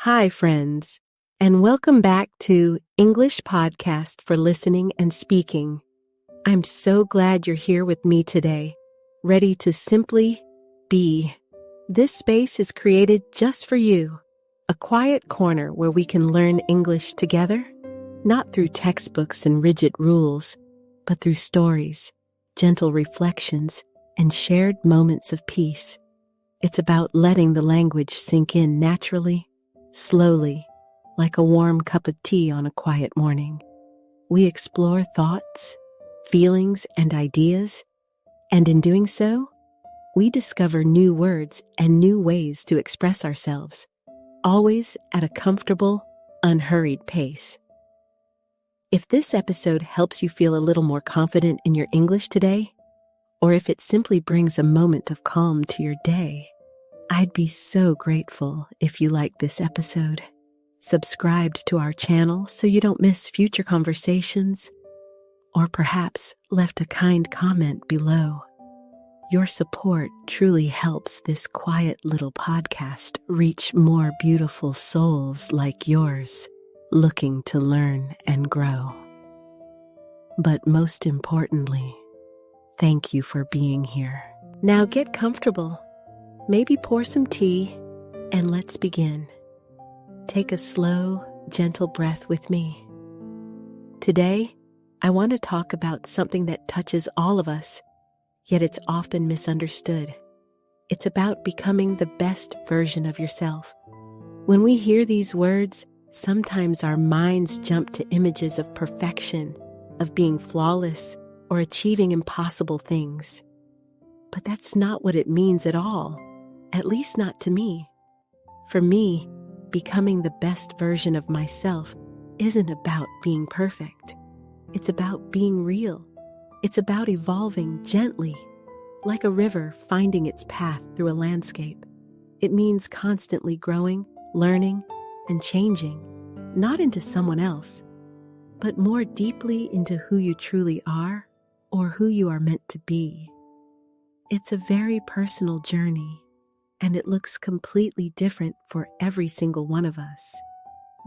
Hi, friends, and welcome back to English Podcast for Listening and Speaking. I'm so glad you're here with me today, ready to simply be. This space is created just for you, a quiet corner where we can learn English together, not through textbooks and rigid rules, but through stories, gentle reflections, and shared moments of peace. It's about letting the language sink in naturally, slowly, like a warm cup of tea on a quiet morning. We explore thoughts, feelings, and ideas, and in doing so, we discover new words and new ways to express ourselves, always at a comfortable, unhurried pace. If this episode helps you feel a little more confident in your English today, or if it simply brings a moment of calm to your day, I'd be so grateful if you like this episode, subscribed to our channel so you don't miss future conversations, or perhaps left a kind comment below. Your support truly helps this quiet little podcast reach more beautiful souls like yours, looking to learn and grow. But most importantly, thank you for being here. Now get comfortable. Maybe pour some tea, and let's begin. Take a slow, gentle breath with me. Today, I want to talk about something that touches all of us, yet it's often misunderstood. It's about becoming the best version of yourself. When we hear these words, sometimes our minds jump to images of perfection, of being flawless, or achieving impossible things. But that's not what it means at all. At least not to me. For me, becoming the best version of myself isn't about being perfect. It's about being real. It's about evolving gently, like a river finding its path through a landscape. It means constantly growing, learning, and changing, not into someone else, but more deeply into who you truly are or who you are meant to be. It's a very personal journey, and it looks completely different for every single one of us.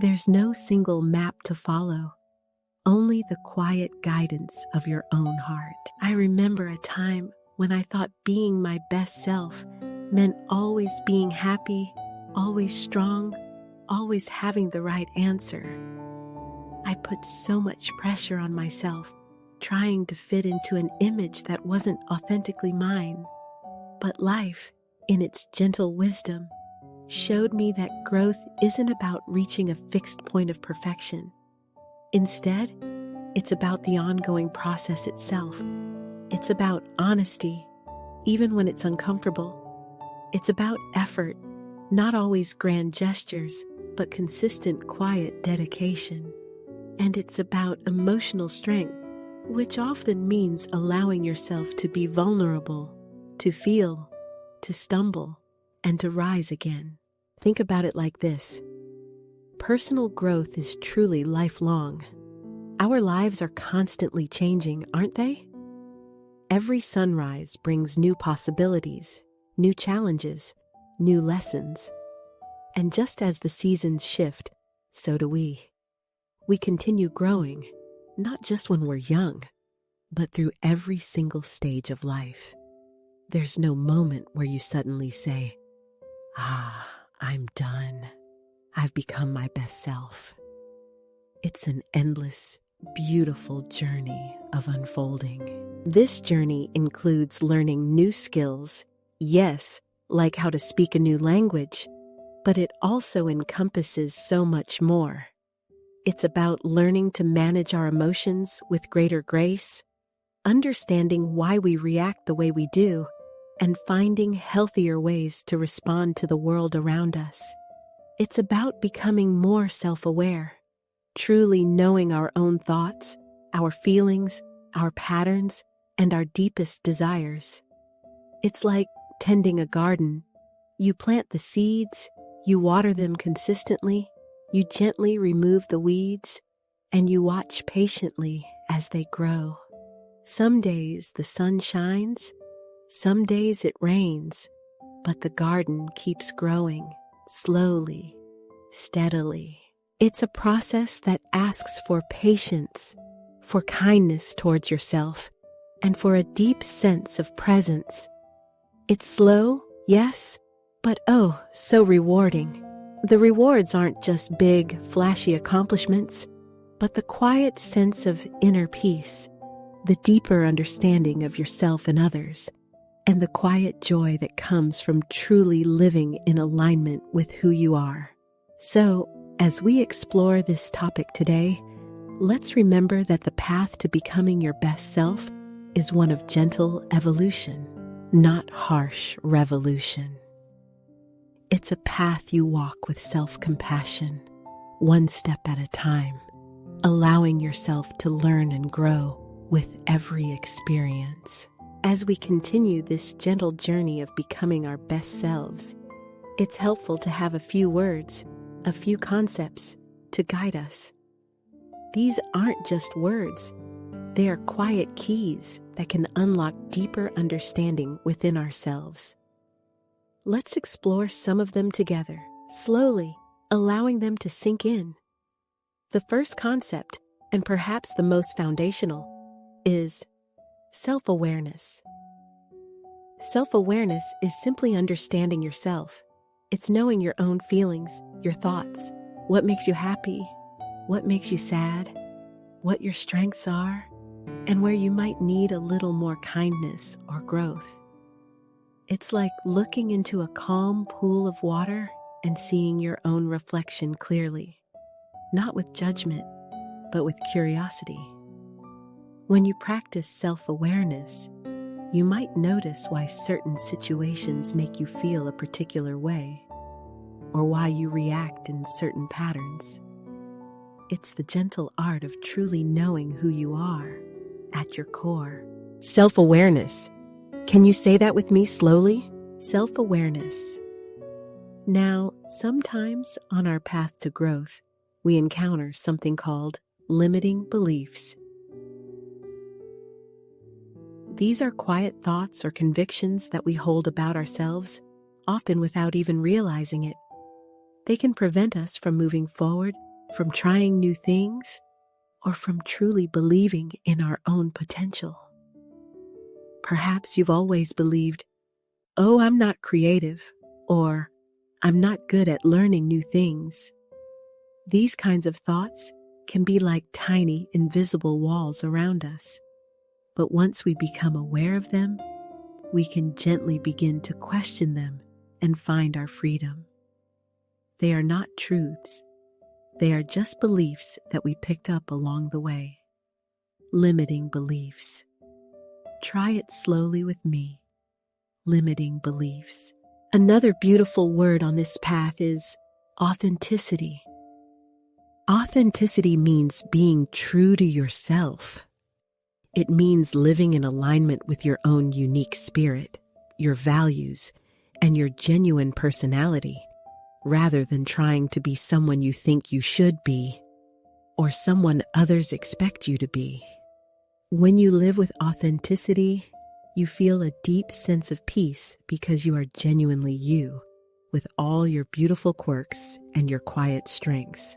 There's no single map to follow, only the quiet guidance of your own heart. I remember a time when I thought being my best self meant always being happy, always strong, always having the right answer. I put so much pressure on myself, trying to fit into an image that wasn't authentically mine. But life, in its gentle wisdom, showed me that growth isn't about reaching a fixed point of perfection. Instead, it's about the ongoing process itself. It's about honesty, even when it's uncomfortable. It's about effort, not always grand gestures, but consistent, quiet dedication. And it's about emotional strength, which often means allowing yourself to be vulnerable, to feel, to stumble, and to rise again. Think about it like this. Personal growth is truly lifelong. Our lives are constantly changing, aren't they? Every sunrise brings new possibilities, new challenges, new lessons. And just as the seasons shift, so do we. We continue growing, not just when we're young, but through every single stage of life. There's no moment where you suddenly say, I'm done. I've become my best self. It's an endless, beautiful journey of unfolding. This journey includes learning new skills, yes, like how to speak a new language, but it also encompasses so much more. It's about learning to manage our emotions with greater grace, understanding why we react the way we do, and finding healthier ways to respond to the world around us. It's about becoming more self-aware, truly knowing our own thoughts, our feelings, our patterns, and our deepest desires. It's like tending a garden. You plant the seeds, you water them consistently, you gently remove the weeds, and you watch patiently as they grow. Some days the sun shines, some days it rains, but the garden keeps growing, slowly, steadily. It's a process that asks for patience, for kindness towards yourself, and for a deep sense of presence. It's slow, yes, but oh, so rewarding. The rewards aren't just big, flashy accomplishments, but the quiet sense of inner peace, the deeper understanding of yourself and others, and the quiet joy that comes from truly living in alignment with who you are. So, as we explore this topic today, let's remember that the path to becoming your best self is one of gentle evolution, not harsh revolution. It's a path you walk with self-compassion, one step at a time, allowing yourself to learn and grow with every experience. As we continue this gentle journey of becoming our best selves, it's helpful to have a few words, a few concepts to guide us. These aren't just words. They are quiet keys that can unlock deeper understanding within ourselves. Let's explore some of them together, slowly, allowing them to sink in. The first concept, and perhaps the most foundational, is self-awareness. Self-awareness is simply understanding yourself. It's knowing your own feelings, your thoughts, what makes you happy, what makes you sad, what your strengths are, and where you might need a little more kindness or growth. It's like looking into a calm pool of water and seeing your own reflection clearly, not with judgment, but with curiosity. When you practice self-awareness, you might notice why certain situations make you feel a particular way, or why you react in certain patterns. It's the gentle art of truly knowing who you are at your core. Self-awareness. Can you say that with me slowly? Self-awareness. Now, sometimes on our path to growth, we encounter something called limiting beliefs. These are quiet thoughts or convictions that we hold about ourselves, often without even realizing it. They can prevent us from moving forward, from trying new things, or from truly believing in our own potential. Perhaps you've always believed, "Oh, I'm not creative," or "I'm not good at learning new things." These kinds of thoughts can be like tiny, invisible walls around us. But once we become aware of them, we can gently begin to question them and find our freedom. They are not truths. They are just beliefs that we picked up along the way. Limiting beliefs. Try it slowly with me. Limiting beliefs. Another beautiful word on this path is authenticity. Authenticity means being true to yourself. It means living in alignment with your own unique spirit, your values, and your genuine personality, rather than trying to be someone you think you should be, or someone others expect you to be. When you live with authenticity, you feel a deep sense of peace because you are genuinely you, with all your beautiful quirks and your quiet strengths.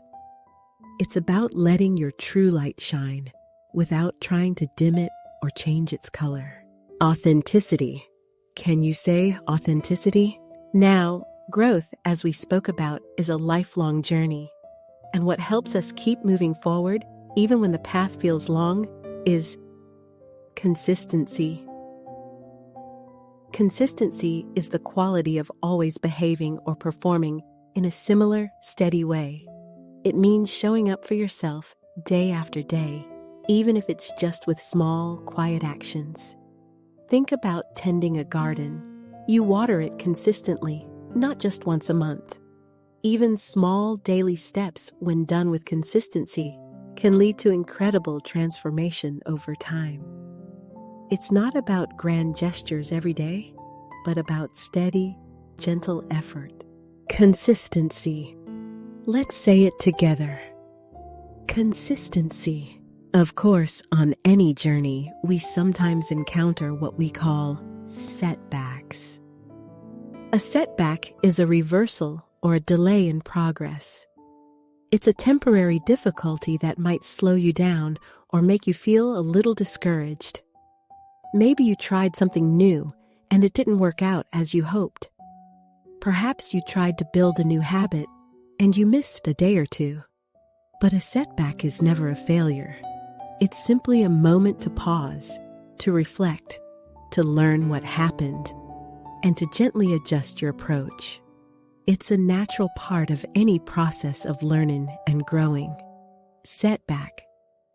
It's about letting your true light shine, without trying to dim it or change its color. Authenticity. Can you say authenticity? Now, growth, as we spoke about, is a lifelong journey. And what helps us keep moving forward, even when the path feels long, is consistency. Consistency is the quality of always behaving or performing in a similar, steady way. It means showing up for yourself day after day, even if it's just with small, quiet actions. Think about tending a garden. You water it consistently, not just once a month. Even small daily steps, when done with consistency, can lead to incredible transformation over time. It's not about grand gestures every day, but about steady, gentle effort. Consistency. Let's say it together. Consistency. Of course, on any journey, we sometimes encounter what we call setbacks. A setback is a reversal or a delay in progress. It's a temporary difficulty that might slow you down or make you feel a little discouraged. Maybe you tried something new and it didn't work out as you hoped. Perhaps you tried to build a new habit and you missed a day or two. But a setback is never a failure. It's simply a moment to pause, to reflect, to learn what happened, and to gently adjust your approach. It's a natural part of any process of learning and growing. Setback.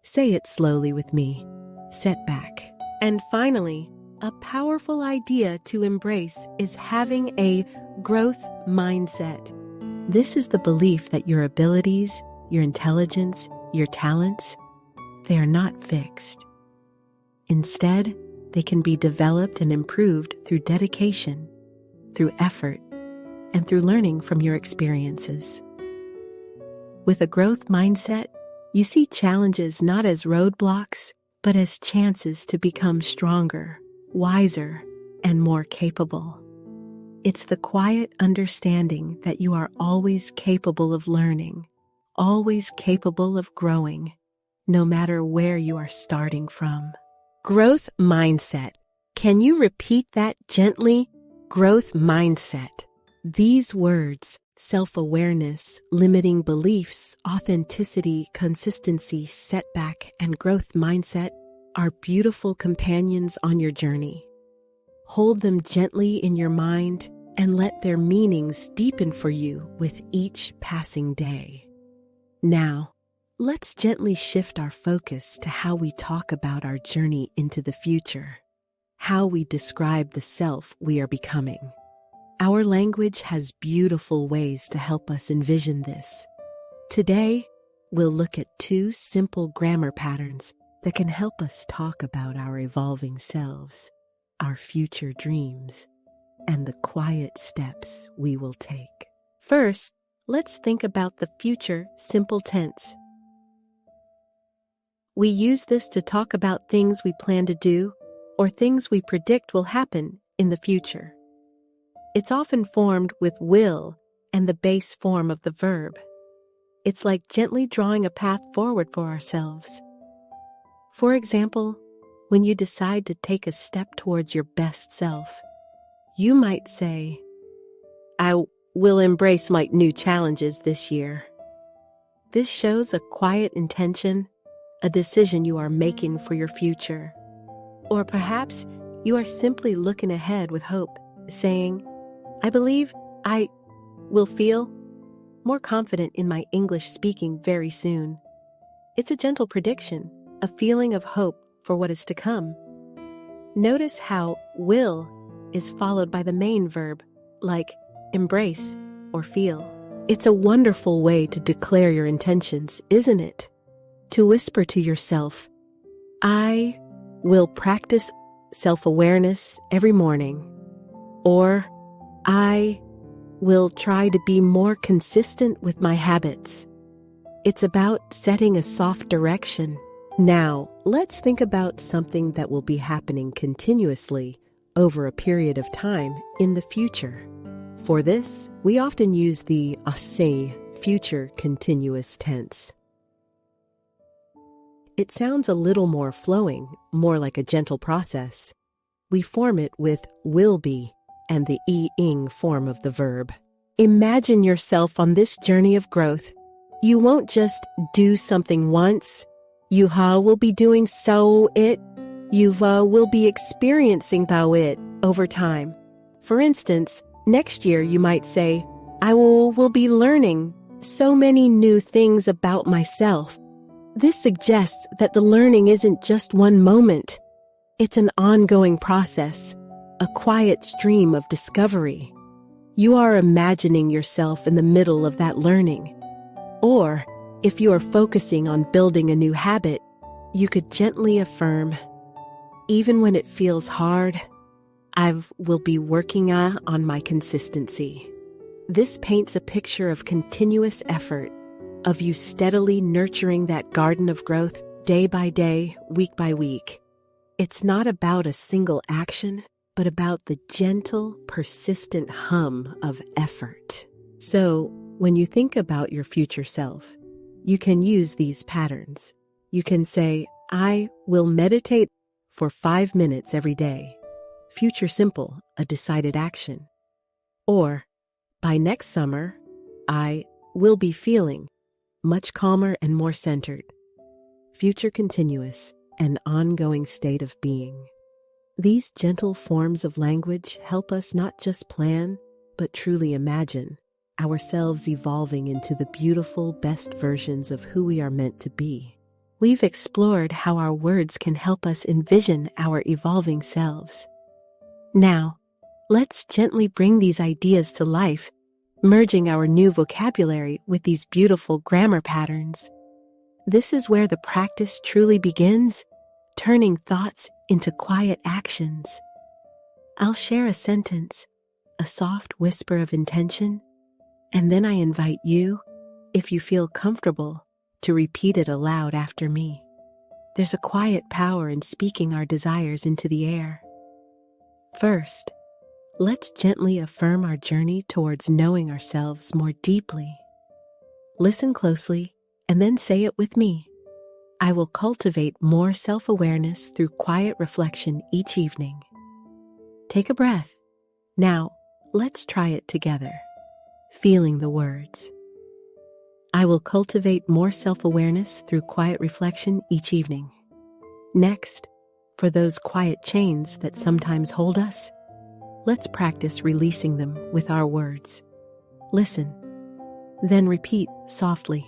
Say it slowly with me. Setback. And finally, a powerful idea to embrace is having a growth mindset. This is the belief that your abilities, your intelligence, your talents, they are not fixed. Instead, they can be developed and improved through dedication, through effort, and through learning from your experiences. With a growth mindset, you see challenges not as roadblocks, but as chances to become stronger, wiser, and more capable. It's the quiet understanding that you are always capable of learning, always capable of growing, no matter where you are starting from. Growth mindset. Can you repeat that gently? Growth mindset. These words, self-awareness, limiting beliefs, authenticity, consistency, setback, and growth mindset, are beautiful companions on your journey. Hold them gently in your mind and let their meanings deepen for you with each passing day. Now, let's gently shift our focus to how we talk about our journey into the future, how we describe the self we are becoming. Our language has beautiful ways to help us envision this. Today, we'll look at 2 simple grammar patterns that can help us talk about our evolving selves, our future dreams, and the quiet steps we will take. First, let's think about the future simple tense. We use this to talk about things we plan to do or things we predict will happen in the future. It's often formed with will and the base form of the verb. It's like gently drawing a path forward for ourselves. For example, when you decide to take a step towards your best self, you might say, "I will embrace my new challenges this year." This shows a quiet intention, a decision you are making for your future. Or perhaps you are simply looking ahead with hope, saying, "I believe I will feel more confident in my English speaking very soon." It's a gentle prediction, a feeling of hope for what is to come. Notice how will is followed by the main verb, like embrace or feel. It's a wonderful way to declare your intentions, isn't it? To whisper to yourself, "I will practice self-awareness every morning," or "I will try to be more consistent with my habits." It's about setting a soft direction. Now, let's think about something that will be happening continuously over a period of time in the future. For this, we often use the passé, future continuous tense. It sounds a little more flowing, more like a gentle process. We form it with will be and the ing form of the verb. Imagine yourself on this journey of growth. You won't just do something once. You will be doing it. You will be experiencing it over time. For instance, next year you might say, "I will be learning so many new things about myself." This suggests that the learning isn't just one moment. It's an ongoing process, a quiet stream of discovery. You are imagining yourself in the middle of that learning. Or, if you are focusing on building a new habit, you could gently affirm, "Even when it feels hard, I will be working on my consistency." This paints a picture of continuous effort, of you steadily nurturing that garden of growth day by day, week by week. It's not about a single action, but about the gentle, persistent hum of effort. So, when you think about your future self, you can use these patterns. You can say, I will meditate for 5 minutes every day. Future simple, a decided action. Or, by next summer, I will be feeling much calmer and more centered. Future continuous, an ongoing state of being. These gentle forms of language help us not just plan, but truly imagine ourselves evolving into the beautiful, best versions of who we are meant to be. We've explored how our words can help us envision our evolving selves. Now, let's gently bring these ideas to life, merging our new vocabulary with these beautiful grammar patterns. This is where the practice truly begins, turning thoughts into quiet actions. I'll share a sentence, a soft whisper of intention, and then I invite you, if you feel comfortable, to repeat it aloud after me. There's a quiet power in speaking our desires into the air. First, let's gently affirm our journey towards knowing ourselves more deeply. Listen closely and then say it with me. I will cultivate more self-awareness through quiet reflection each evening. Take a breath. Now, let's try it together. Feeling the words. I will cultivate more self-awareness through quiet reflection each evening. Next, for those quiet chains that sometimes hold us, let's practice releasing them with our words. Listen, then repeat softly.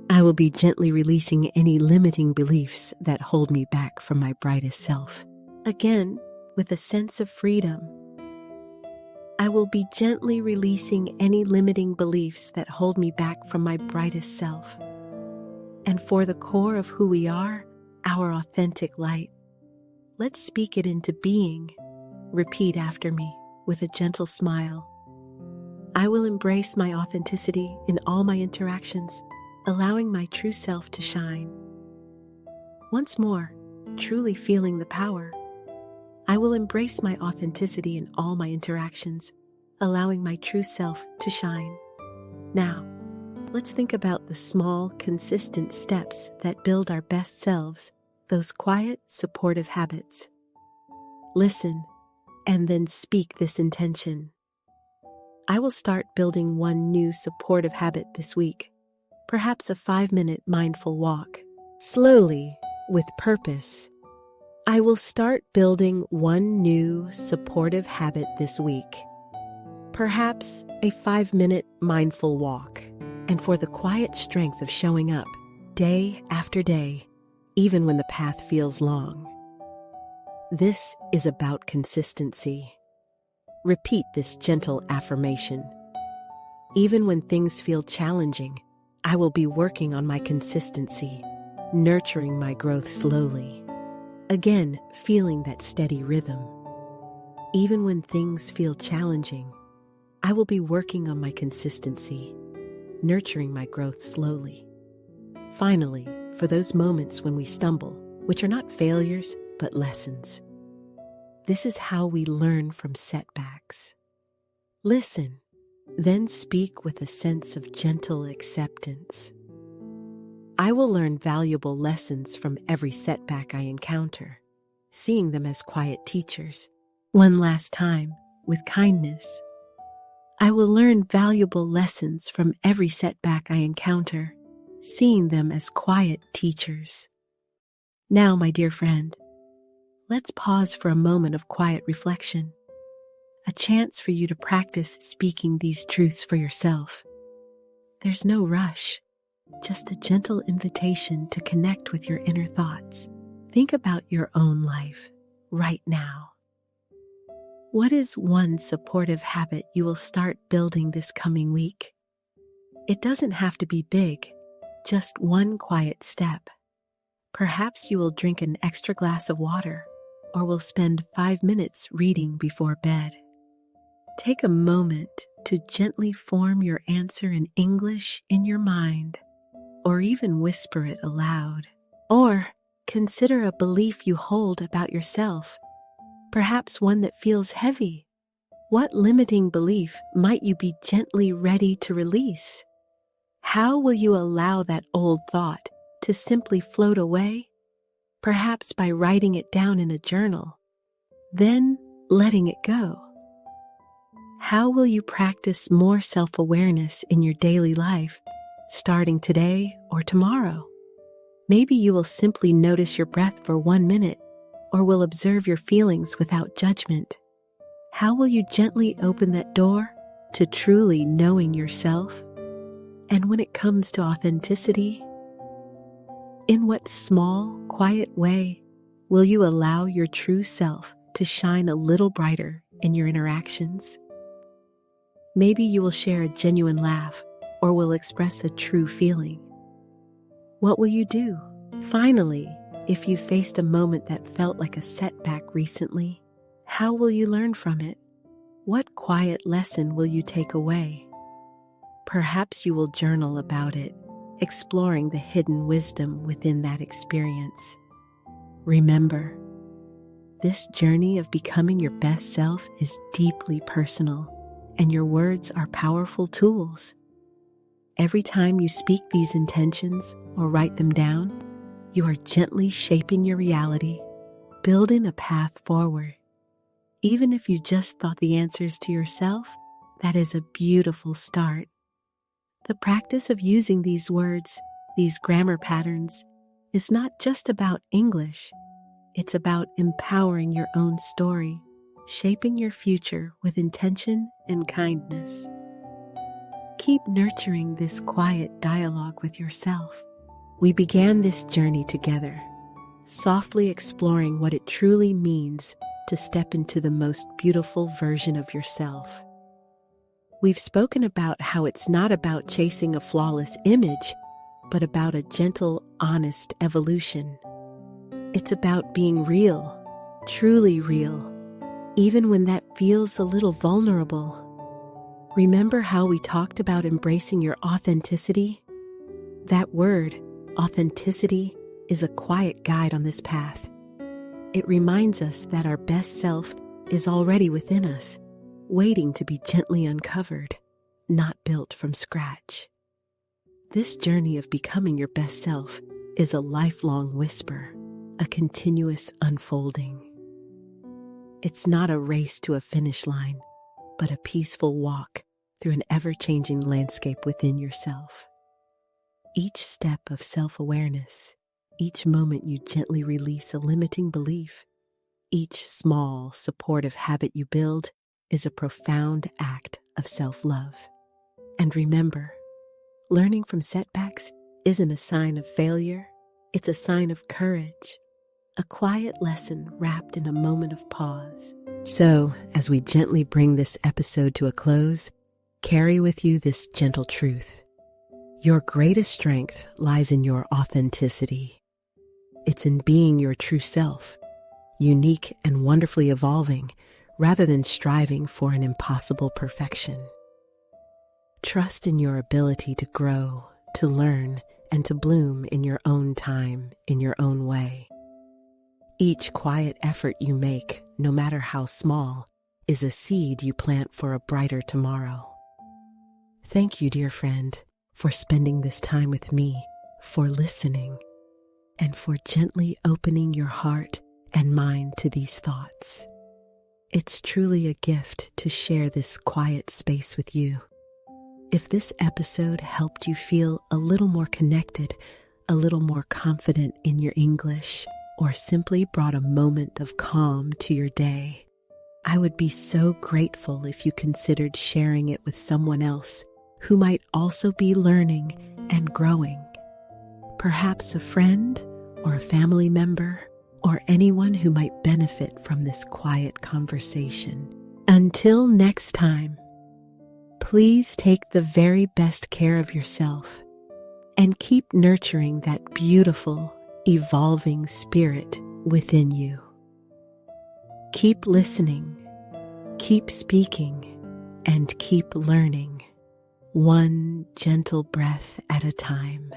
I will be gently releasing any limiting beliefs that hold me back from my brightest self. Again, with a sense of freedom. I will be gently releasing any limiting beliefs that hold me back from my brightest self. And for the core of who we are, our authentic light, let's speak it into being. Repeat after me with a gentle smile. I will embrace my authenticity in all my interactions, allowing my true self to shine. Once more, truly feeling the power. I will embrace my authenticity in all my interactions, allowing my true self to shine. Now, let's think about the small, consistent steps that build our best selves, those quiet, supportive habits. Listen, and then speak this intention. I will start building one new supportive habit this week, perhaps a 5-minute mindful walk. Slowly, with purpose. I will start building one new supportive habit this week. Perhaps a 5-minute mindful walk. And for the quiet strength of showing up, day after day, even when the path feels long. This is about consistency. Repeat this gentle affirmation. Even when things feel challenging, I will be working on my consistency, nurturing my growth slowly. Again, feeling that steady rhythm. Even when things feel challenging, I will be working on my consistency, nurturing my growth slowly. Finally, for those moments when we stumble, which are not failures, but lessons. This is how we learn from setbacks. Listen, then speak with a sense of gentle acceptance. I will learn valuable lessons from every setback I encounter, seeing them as quiet teachers. One last time, with kindness. I will learn valuable lessons from every setback I encounter, seeing them as quiet teachers. Now, my dear friend, let's pause for a moment of quiet reflection, a chance for you to practice speaking these truths for yourself. There's no rush. Just a gentle invitation to connect with your inner thoughts. Think about your own life right now. What is one supportive habit you will start building this coming week? It doesn't have to be big, just one quiet step. Perhaps you will drink an extra glass of water, or will spend 5 minutes reading before bed. Take a moment to gently form your answer in English in your mind, or even whisper it aloud. Or consider a belief you hold about yourself, perhaps one that feels heavy. What limiting belief might you be gently ready to release? How will you allow that old thought to simply float away? Perhaps by writing it down in a journal, then letting it go. How will you practice more self-awareness in your daily life, starting today or tomorrow? Maybe you will simply notice your breath for 1 minute, or will observe your feelings without judgment. How will you gently open that door to truly knowing yourself? And when it comes to authenticity, in what small, quiet way will you allow your true self to shine a little brighter in your interactions? Maybe you will share a genuine laugh or will express a true feeling. What will you do? Finally, if you faced a moment that felt like a setback recently, how will you learn from it? What quiet lesson will you take away? Perhaps you will journal about it, exploring the hidden wisdom within that experience. Remember, this journey of becoming your best self is deeply personal, and your words are powerful tools. Every time you speak these intentions or write them down, you are gently shaping your reality, building a path forward. Even if you just thought the answers to yourself, that is a beautiful start. The practice of using these words, these grammar patterns, is not just about English. It's about empowering your own story, shaping your future with intention and kindness. Keep nurturing this quiet dialogue with yourself. We began this journey together, softly exploring what it truly means to step into the most beautiful version of yourself. We've spoken about how it's not about chasing a flawless image, but about a gentle, honest evolution. It's about being real, truly real, even when that feels a little vulnerable. Remember how we talked about embracing your authenticity? That word, authenticity, is a quiet guide on this path. It reminds us that our best self is already within us, waiting to be gently uncovered, not built from scratch. This journey of becoming your best self is a lifelong whisper, a continuous unfolding. It's not a race to a finish line, but a peaceful walk through an ever-changing landscape within yourself. Each step of self-awareness, each moment you gently release a limiting belief, each small, supportive habit you build is a profound act of self-love. And remember, learning from setbacks isn't a sign of failure, it's a sign of courage, a quiet lesson wrapped in a moment of pause. So, as we gently bring this episode to a close, carry with you this gentle truth. Your greatest strength lies in your authenticity. It's in being your true self, unique and wonderfully evolving, rather than striving for an impossible perfection. Trust in your ability to grow, to learn, and to bloom in your own time, in your own way. Each quiet effort you make, no matter how small, is a seed you plant for a brighter tomorrow. Thank you, dear friend, for spending this time with me, for listening, and for gently opening your heart and mind to these thoughts. It's truly a gift to share this quiet space with you. If this episode helped you feel a little more connected, a little more confident in your English, or simply brought a moment of calm to your day, I would be so grateful if you considered sharing it with someone else who might also be learning and growing. Perhaps a friend or a family member or anyone who might benefit from this quiet conversation. Until next time, please take the very best care of yourself and keep nurturing that beautiful, evolving spirit within you. Keep listening, keep speaking, and keep learning, one gentle breath at a time.